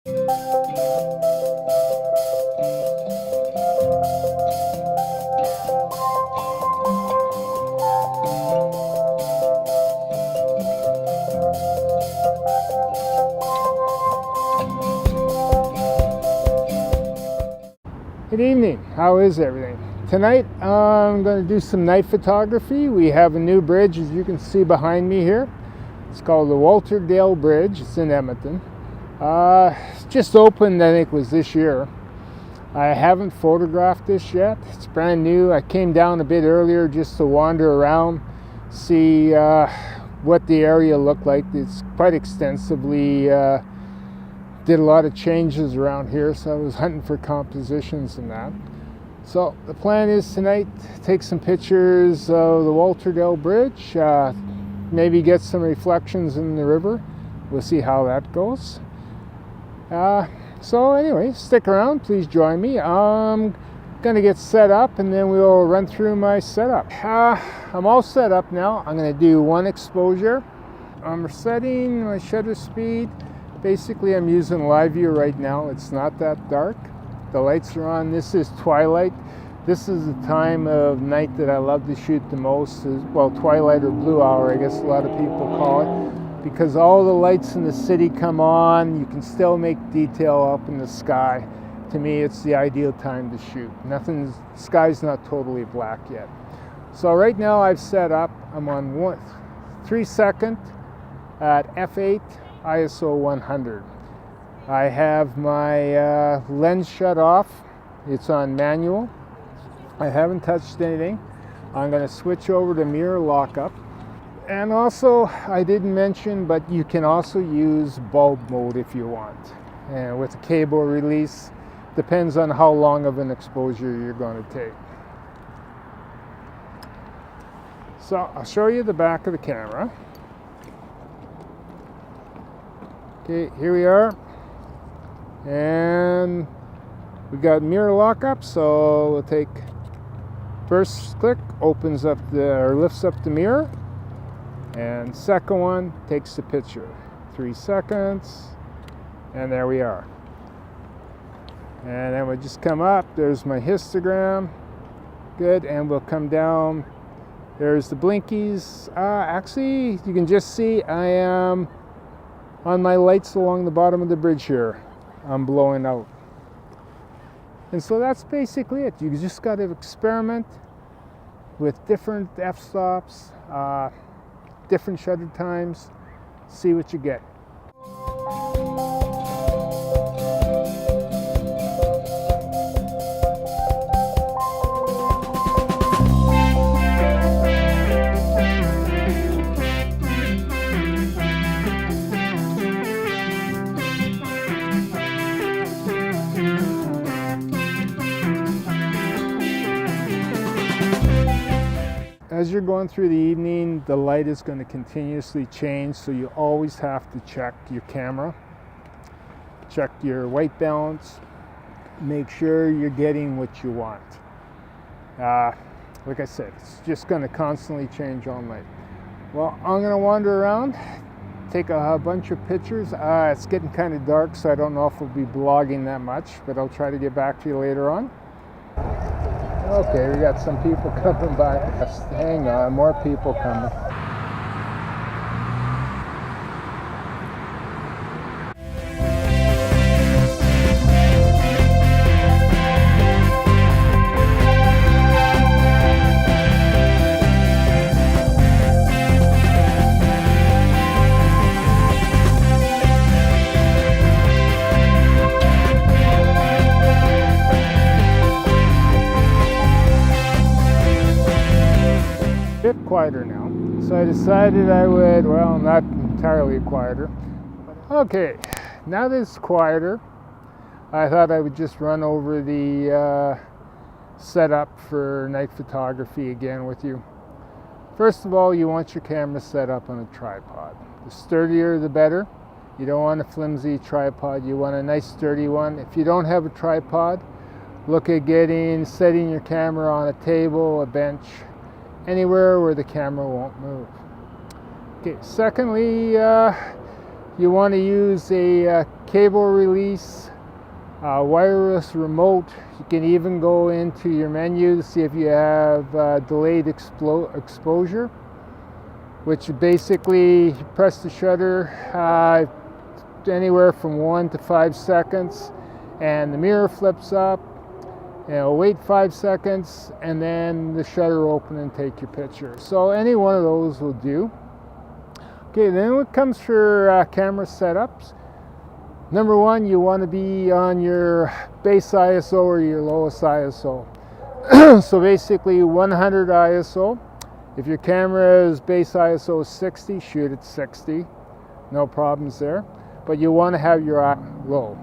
Good evening. How is everything? Tonight I'm going to do some night photography. We have a new bridge, as you can see behind me here. It's called the Walter Dale Bridge. It's in Edmonton. It's just opened, I think it was this year. I haven't photographed this yet. It's brand new. I came down a bit earlier just to wander around, see what the area looked like. It's quite extensively did a lot of changes around here, so I was hunting for compositions and that. So the plan is tonight to take some pictures of the Walter Dale Bridge, maybe get some reflections in the river. We'll see how that goes. So anyway, stick around, please join me. I'm gonna get set up and then we'll run through my setup. I'm all set up now. I'm gonna do one exposure. I'm setting my shutter speed. Basically, I'm using live view right now. It's not that dark. The lights are on. This is twilight. This is the time of night that I love to shoot the most. Well, twilight or blue hour, I guess a lot of people call it, because all the lights in the city come on. You can still make detail up in the sky. To me, it's the ideal time to shoot. The sky's not totally black yet. So right now I've set up. I'm on 3 second at f8. ISO 100. I have my lens shut off. It's on manual. I haven't touched anything. I'm going to switch over to mirror lockup. And also, I didn't mention, but you can also use bulb mode if you want. And with a cable release, depends on how long of an exposure you're going to take. So I'll show you the back of the camera. Okay, here we are, and we got mirror lockup, so we'll take first click, opens up or lifts up the mirror, and second one takes the picture. 3 seconds, and there we are. And then we'll just come up, there's my histogram, good, and we'll come down, there's the blinkies. Actually, you can just see I am on my lights along the bottom of the bridge here. I'm blowing out. And so that's basically it. You just got to experiment with different f-stops, different shutter times, see what you get. As you're going through the evening, the light is going to continuously change, so you always have to check your camera, check your white balance, make sure you're getting what you want. Like I said, it's just going to constantly change all night. Well, I'm going to wander around, take a bunch of pictures. It's getting kind of dark, so I don't know if I'll be blogging that much, but I'll try to get back to you later on. Okay, we got some people coming by. Hang on, more people coming. Bit quieter now, so I decided I would, well, not entirely quieter. Okay, now that it's quieter, I thought I would just run over the setup for night photography again with you. First of all, you want your camera set up on a tripod. The sturdier the better. You don't want a flimsy tripod, you want a nice sturdy one. If you don't have a tripod, look at setting your camera on a table, a bench, anywhere where the camera won't move. Okay, secondly, You want to use a cable release, wireless remote. You can even go into your menu to see if you have delayed exposure, which basically you press the shutter anywhere from 1 to 5 seconds, and the mirror flips up. Wait 5 seconds, and then the shutter open and take your picture. So any one of those will do. Okay, then when it comes for camera setups, number one, you want to be on your base ISO or your lowest ISO. So basically 100 ISO. If your camera's base ISO is 60, shoot at 60. No problems there. But you want to have your eye low.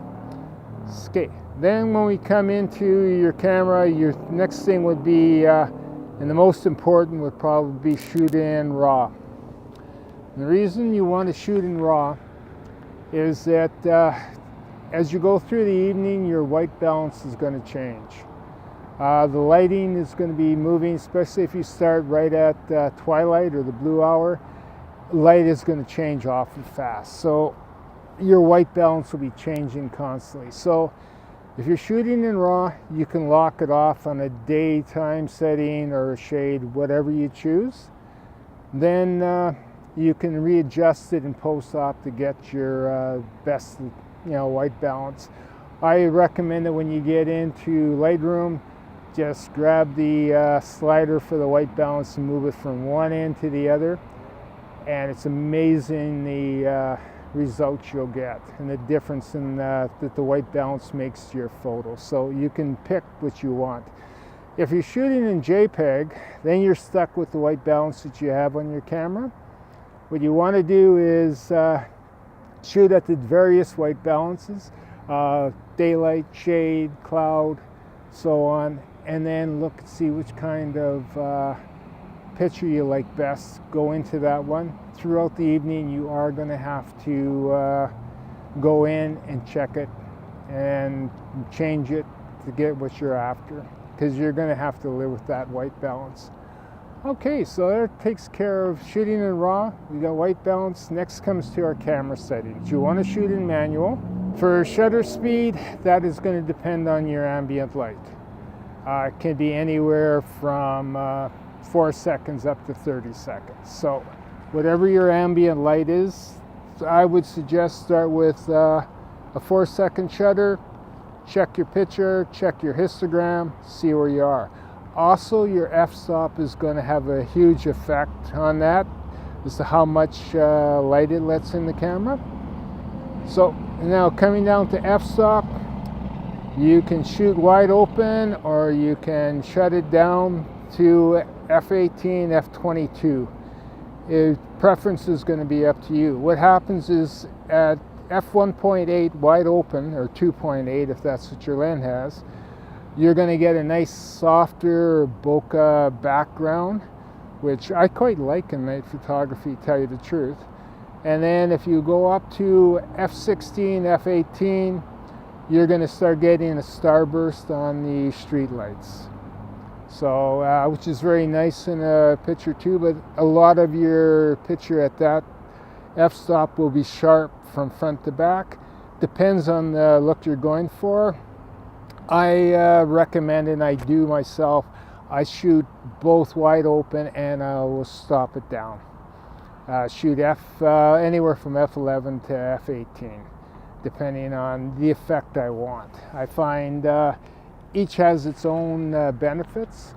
Okay. Then when we come into your camera, your next thing would be, and the most important would probably be shoot in RAW. And the reason you want to shoot in RAW is that as you go through the evening, your white balance is going to change. The lighting is going to be moving, especially if you start right at twilight or the blue hour. Light is going to change awfully fast. So your white balance will be changing constantly. So if you're shooting in RAW, you can lock it off on a daytime setting or a shade, whatever you choose. Then you can readjust it in post-op to get your best, white balance. I recommend that when you get into Lightroom, just grab the slider for the white balance and move it from one end to the other. And it's amazing the results you'll get and the difference in that the white balance makes to your photo. So you can pick what you want. If you're shooting in JPEG, then you're stuck with the white balance that you have on your camera. What you want to do is shoot at the various white balances, daylight, shade, cloud, so on, and then look and see which kind of picture you like best. Go into that one. Throughout the evening, you are going to have to go in and check it and change it to get what you're after, because you're going to have to live with that white balance. Okay, so that takes care of shooting in RAW. We got white balance. Next comes to our camera settings. You want to shoot in manual. For shutter speed, that is going to depend on your ambient light. It can be anywhere from 4 seconds up to 30 seconds. So whatever your ambient light is, I would suggest start with a 4-second shutter, check your picture, check your histogram, see where you are. Also, your f-stop is going to have a huge effect on that as to how much light it lets in the camera. So now coming down to f-stop, you can shoot wide open or you can shut it down to f18, f22. Preference is going to be up to you. What happens is at f1.8 wide open, or 2.8 if that's what your lens has, you're going to get a nice softer bokeh background, which I quite like in night photography, to tell you the truth. And then if you go up to f16, f18, you're going to start getting a starburst on the street lights. So, which is very nice in a picture too, but a lot of your picture at that f-stop will be sharp from front to back. Depends on the look you're going for. I recommend, and I do myself, I shoot both wide open and I will stop it down. Shoot anywhere from f11 to f18, depending on the effect I want. I find each has its own benefits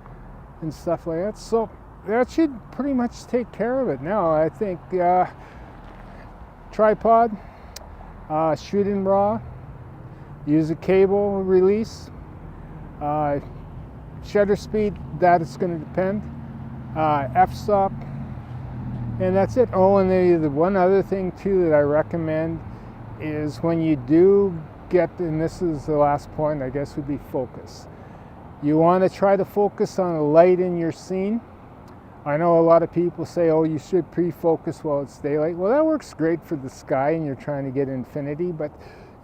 and stuff like that. So that should pretty much take care of it. Now I think tripod, shoot in RAW, use a cable release, shutter speed, that is going to depend, f-stop, and that's it. Oh, and the one other thing too that I recommend is when you do get, and this is the last point I guess, would be focus. You want to try to focus on the light in your scene. I know a lot of people say, oh, you should pre-focus while it's daylight. Well, that works great for the sky and you're trying to get infinity, but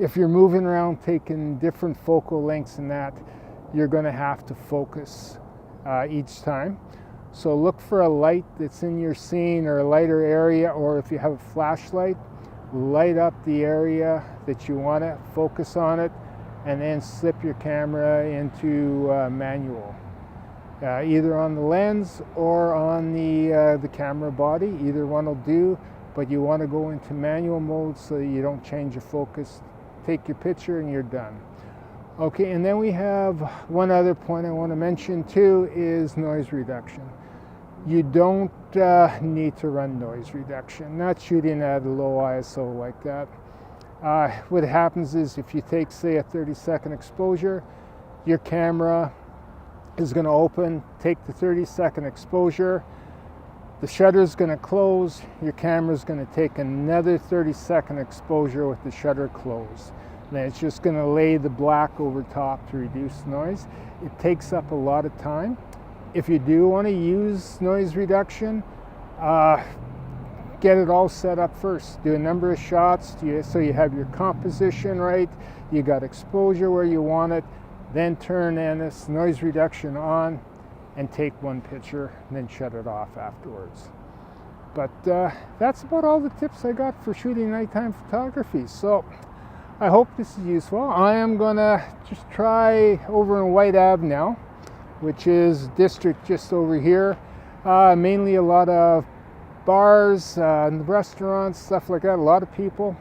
if you're moving around taking different focal lengths and that, you're going to have to focus each time. So look for a light that's in your scene or a lighter area, or if you have a flashlight, light up the area that you want to focus on it, and then slip your camera into manual. Either on the lens or on the camera body, either one will do, but you want to go into manual mode so that you don't change your focus. Take your picture and you're done. Okay, and then we have one other point I want to mention too, is noise reduction. You don't need to run noise reduction, not shooting at a low ISO like that. What happens is if you take, say, a 30-second exposure, your camera is going to open, take the 30-second exposure, the shutter is going to close, your camera is going to take another 30-second exposure with the shutter closed. Then it's just going to lay the black over top to reduce noise. It takes up a lot of time. If you do want to use noise reduction, get it all set up first. Do a number of shots so you have your composition right, you got exposure where you want it, then turn this noise reduction on and take one picture and then shut it off afterwards. But that's about all the tips I got for shooting nighttime photography. So I hope this is useful. I am gonna just try over in White Ave now, which is district just over here. Mainly a lot of bars, restaurants, stuff like that, a lot of people.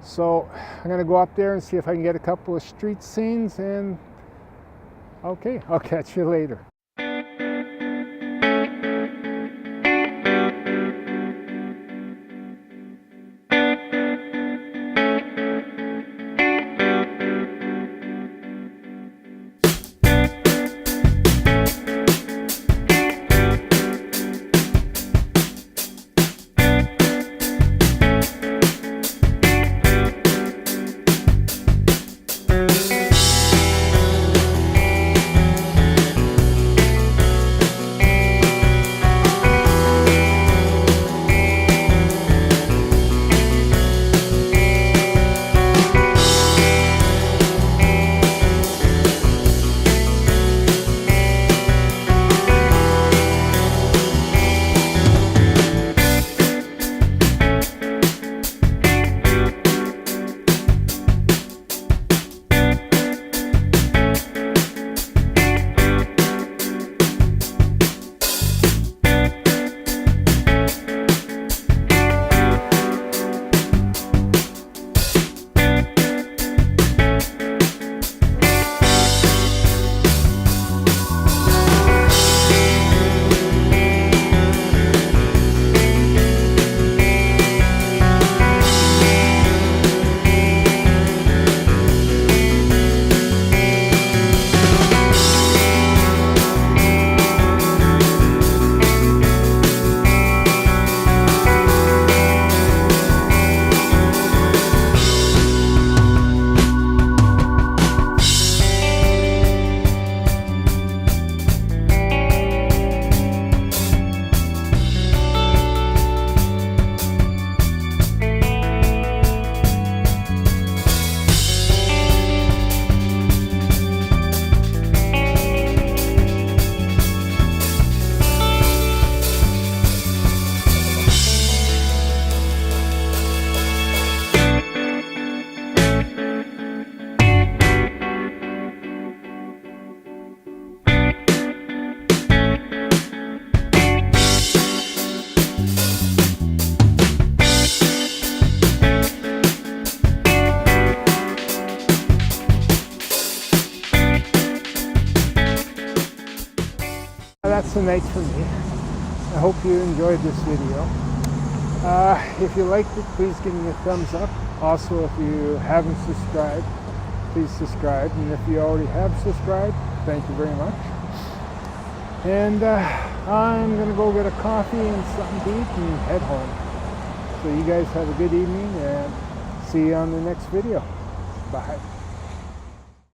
So I'm gonna go up there and see if I can get a couple of street scenes, and okay, I'll catch you later. That's the night for me. I hope you enjoyed this video. If you liked it, please give me a thumbs up. Also, if you haven't subscribed, please subscribe. And if you already have subscribed, thank you very much. And I'm going to go get a coffee and something to eat and head home. So you guys have a good evening, and see you on the next video. Bye.